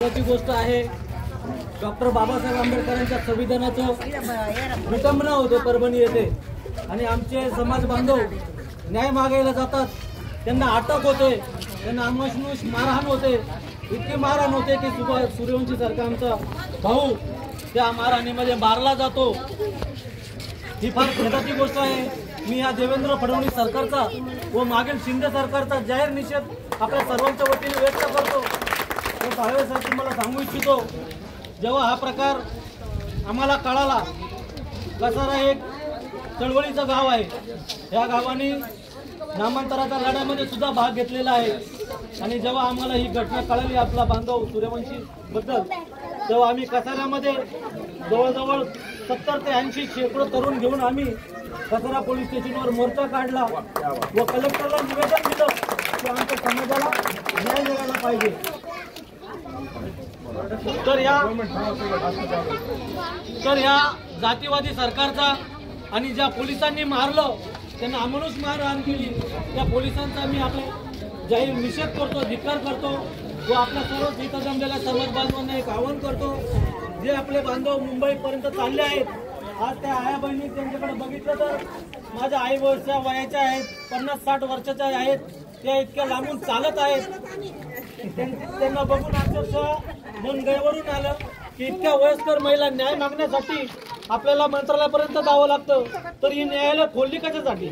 ती गोष्ट आहे डॉक्टर बाबासाहेब आंबेडकरांच्या संविधानाचं विटंबना होते परभणी येथे आणि आमचे समाज बांधव न्याय मागायला जातात, त्यांना अटक होते, त्यांना अमानुष मारहाण होते, इतकी मारहाण होते की सूर्यवंशी सारखा आमचा भाऊ त्या मारहाणीमध्ये मारला जातो। ही फार खेदाची गोष्ट आहे। मी या देवेंद्र फडणवीस सरकारचा व मागील शिंदे सरकारचा जाहीर निषेध आपल्या सर्वांच्या वतीने व्यक्त करतो। साहेबांसाठी मला सांगू इच्छितो, जेव्हा हा प्रकार आम्हाला कळाला, कसारा एक चळवळीचं गाव आहे, या गावाने नामांतराच्या लढ्यामध्ये सुद्धा भाग घेतलेला आहे आणि जेव्हा आम्हाला ही घटना कळाली आपला बांधव सूर्यवंशी बद्दल, तेव्हा आम्ही कसाऱ्यामध्ये जवळजवळ 70 ते 80 शेकडो तरुण घेऊन आम्ही कसारा पोलीस स्टेशनवर मोर्चा काढला व कलेक्टरला निवेदन दिलं की आमच्या समाजाला न्याय मिळाला पाहिजे। तर या जातीवादी सरकारचा आणि ज्या पोलिसांनी मारलं, त्यांना अमानुष मारहाण केली, त्या पोलिसांचा आम्ही आपला जाहीर निषेध करतो, धिक्कार करतो व आपल्या सर्व इथं जमलेल्या समाज बांधवांना एक आवाहन करतो, जे आपले बांधव मुंबईपर्यंत चालले आहेत, आज त्या आया बहिणी त्यांच्याकडे बघितलं तर माझ्या आई वयाच्या आहेत, 50-60 वर्षाच्या आहेत, त्या इतक्या लांबून चालत आहेत। त्यांना बघून अक्षरशः मन गैरवरून आलं की इतक्या वयस्कर महिला न्याय मागण्यासाठी आपल्याला मंत्रालयापर्यंत जावं लागतं, तर ही न्यायालय खोलली कशासाठी?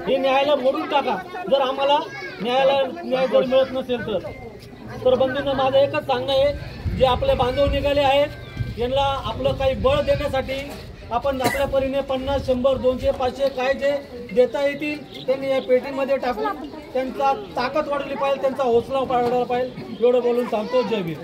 हे न्यायालय मोडून टाका जर आम्हाला न्याय जर मिळत नसेल तर बंधूंना माझं एकच सांगणं आहे, जे आपले बांधव निघाले आहेत यांना आपलं काही बळ देण्यासाठी आपण आपल्या परीने 50, 100, 200, 500 काय जे देता येतील त्यांनी या पेटीमध्ये टाकून त्यांचा ताकद वाढवली पाहिजे, त्यांचा हौसला वाढवला पाहिजे। एवढं बोलून सांगतो। जय भीम।